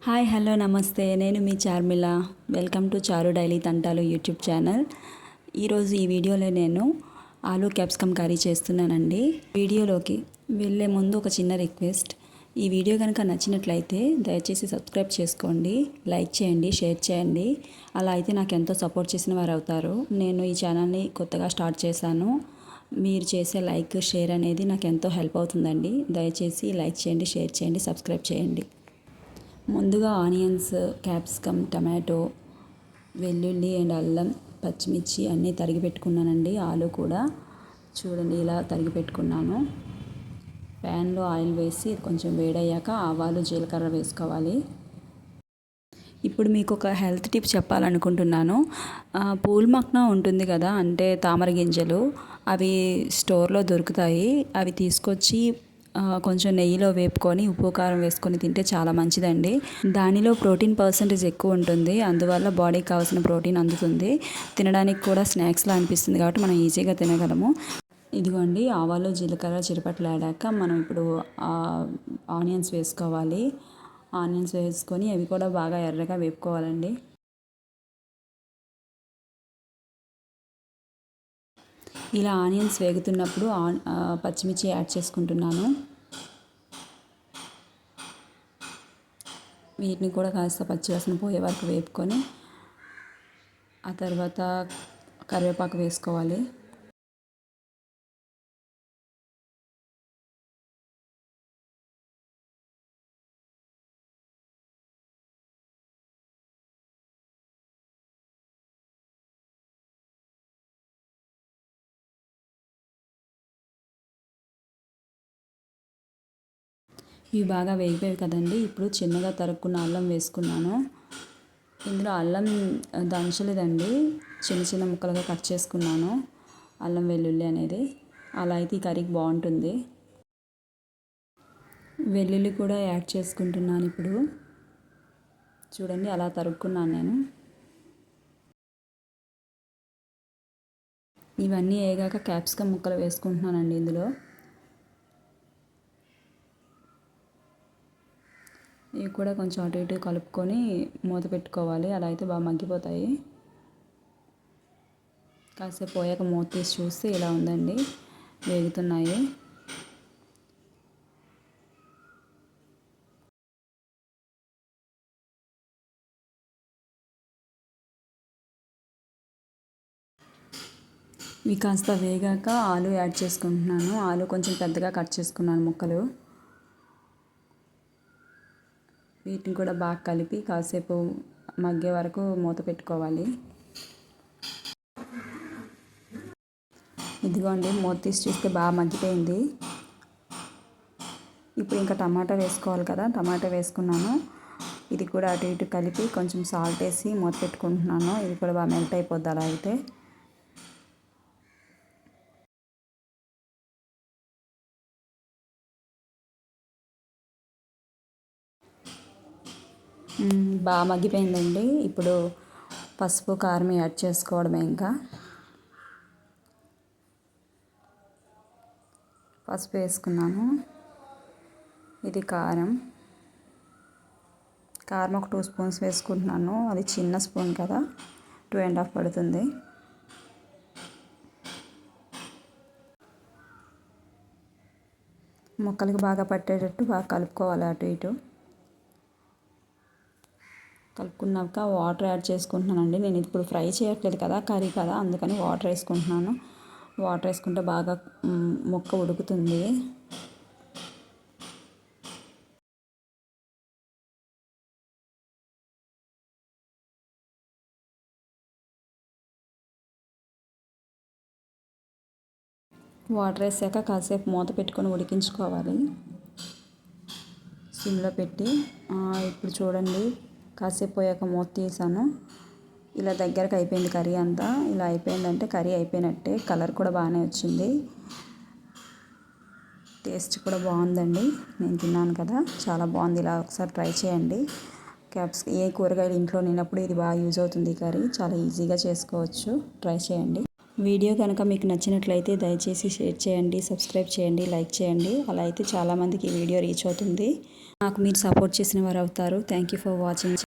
Hi hello నమస్తే, నేను మీ చార్మిల. Welcome to చారు డైలీ తంటాలు యూట్యూబ్ ఛానల్. ఈరోజు ఈ వీడియోలో నేను ఆలూ క్యాప్సికమ్ కర్రీ చేస్తున్నానండి. వీడియోలోకి వెళ్ళే ముందు ఒక చిన్న రిక్వెస్ట్. ఈ వీడియో కనుక నచ్చినట్లయితే దయచేసి సబ్స్క్రైబ్ చేసుకోండి, లైక్ చేయండి, షేర్ చేయండి. అలా అయితే నాకు ఎంతో సపోర్ట్ చేసిన వారు అవుతారు. నేను ఈ ఛానల్ని కొత్తగా స్టార్ట్ చేశాను. మీరు చేసే లైక్ షేర్ అనేది నాకు ఎంతో హెల్ప్ అవుతుందండి. దయచేసి లైక్ చేయండి, షేర్ చేయండి, సబ్స్క్రైబ్ చేయండి. ముందుగా ఆనియన్స్, క్యాప్సికమ్, టమాటో, వెల్లుల్లి అండ్ అల్లం, పచ్చిమిర్చి అన్నీ తరిగి పెట్టుకున్నానండి. ఆలు కూడా చూడండి ఇలా తరిగి పెట్టుకున్నాను. ప్యాన్లో ఆయిల్ వేసి కొంచెం వేడయ్యాక ఆవాలు, జీలకర్ర వేసుకోవాలి. ఇప్పుడు మీకు ఒక హెల్త్ టిప్ చెప్పాలనుకుంటున్నాను. పూల్ మక్నా ఉంటుంది కదా, అంటే తామర గింజలు, అవి స్టోర్లో దొరుకుతాయి. అవి తీసుకొచ్చి కొంచెం నెయ్యిలో వేపుకొని ఉప్పు కారం వేసుకొని తింటే చాలా మంచిదండి. దానిలో ప్రోటీన్ పర్సెంటేజ్ ఎక్కువ ఉంటుంది, అందువల్ల బాడీకి కావాల్సిన ప్రోటీన్ అందుతుంది. తినడానికి కూడా స్నాక్స్లా అనిపిస్తుంది కాబట్టి మనం ఈజీగా తినగలము. ఇదిగోండి ఆవాలు, జీలకర్ర చిరపట్లాడాక మనం ఇప్పుడు ఆనియన్స్ వేసుకోవాలి. ఆనియన్స్ వేసుకొని అవి కూడా బాగా ఎర్రగా వేపుకోవాలండి. ఇలా ఆనియన్స్ వేగుతున్నప్పుడు పచ్చిమిర్చి యాడ్ చేసుకుంటున్నాను. వీటిని కూడా కాస్త పచ్చివాసన పోయే వరకు వేపుకొని ఆ తర్వాత కరివేపాకు వేసుకోవాలి. ఇవి బాగా వేగిపోయాయి కదండి. ఇప్పుడు చిన్నగా తరుక్కున్న అల్లం వేసుకున్నాను. ఇందులో అల్లం దంచలేదండి, చిన్న చిన్న ముక్కలుగా కట్ చేసుకున్నాను అల్లం వెల్లుల్లి అనేది. అలా అయితే ఈ కర్రీకి బాగుంటుంది. వెల్లుల్లి కూడా యాడ్ చేసుకుంటున్నాను ఇప్పుడు. చూడండి అలా తరుక్కున్నాను నేను. ఇవన్నీ వేగాక క్యాప్సికమ్ ముక్కలు వేసుకుంటున్నానండి ఇందులో. ఇవి కూడా కొంచెం అటు ఇటు కలుపుకొని మూత పెట్టుకోవాలి, అలా అయితే బాగా మగ్గిపోతాయి. కాసేపు పోయాక మూత తీసి చూస్తే ఇలా ఉందండి, వేగుతున్నాయి. ఇవి కాస్త వేగాక ఆలు యాడ్ చేసుకుంటున్నాను. ఆలు కొంచెం పెద్దగా కట్ చేసుకున్నాను ముక్కలు. వీటిని కూడా బాగా కలిపి కాసేపు మగ్గే వరకు మూత పెట్టుకోవాలి. ఇదిగోండి మూత తీసి చూస్తే బాగా మగ్గిపోయింది. ఇప్పుడు ఇంకా టమాటా వేసుకోవాలి కదా, టమాటా వేసుకున్నాను. ఇది కూడా అటు ఇటు కలిపి కొంచెం సాల్ట్ వేసి మూత పెట్టుకుంటున్నాను. ఇది కూడా బాగా మెల్ట్ అయిపోద్ది అలా అయితే. బాగా మగ్గిపోయిందండి. ఇప్పుడు పసుపు, కారం యాడ్ చేసుకోవడమే. ఇంకా పసుపు వేసుకున్నాను. ఇది కారం ఒక 2 స్పూన్స్ వేసుకుంటున్నాను. అది చిన్న స్పూన్ కదా, 2.5 పడుతుంది. ముక్కలకి బాగా పట్టేటట్టు బాగా కలుపుకోవాలి అటు ఇటు. కలుపుకున్నాక వాటర్ యాడ్ చేసుకుంటున్నానండి. నేను ఇప్పుడు ఫ్రై చేయట్లేదు కదా, కర్రీ కదా, అందుకని వాటర్ వేసుకుంటున్నాను. వాటర్ వేసుకుంటే బాగా ముక్క ఉడుకుతుంది. వాటర్ వేసాక కాసేపు మూత పెట్టుకొని ఉడికించుకోవాలి సిమ్లో పెట్టి. ఇప్పుడు చూడండి కాసేపు పోయాక మూత తీసాను. ఇలా దగ్గరకు అయిపోయింది కర్రీ అంతా. ఇలా అయిపోయిందంటే కర్రీ అయిపోయినట్టే. కలర్ కూడా బాగానే వచ్చింది, టేస్ట్ కూడా బాగుందండి. నేను తిన్నాను కదా, చాలా బాగుంది. ఇలా ఒకసారి ట్రై చేయండి. ఏ కూరగాయలు ఇంట్లో లేనప్పుడు ఇది బాగా యూజ్ అవుతుంది. ఈ కర్రీ చాలా ఈజీగా చేసుకోవచ్చు, ట్రై చేయండి. వీడియో కనుక మీకు నచ్చినట్లయితే దయచేసి షేర్ చేయండి, సబ్స్క్రైబ్ చేయండి, లైక్ చేయండి. అలా అయితే చాలామందికి ఈ వీడియో రీచ్ అవుతుంది. నాకు మీరు సపోర్ట్ చేసిన వారు అవుతారు. Thank you for watching.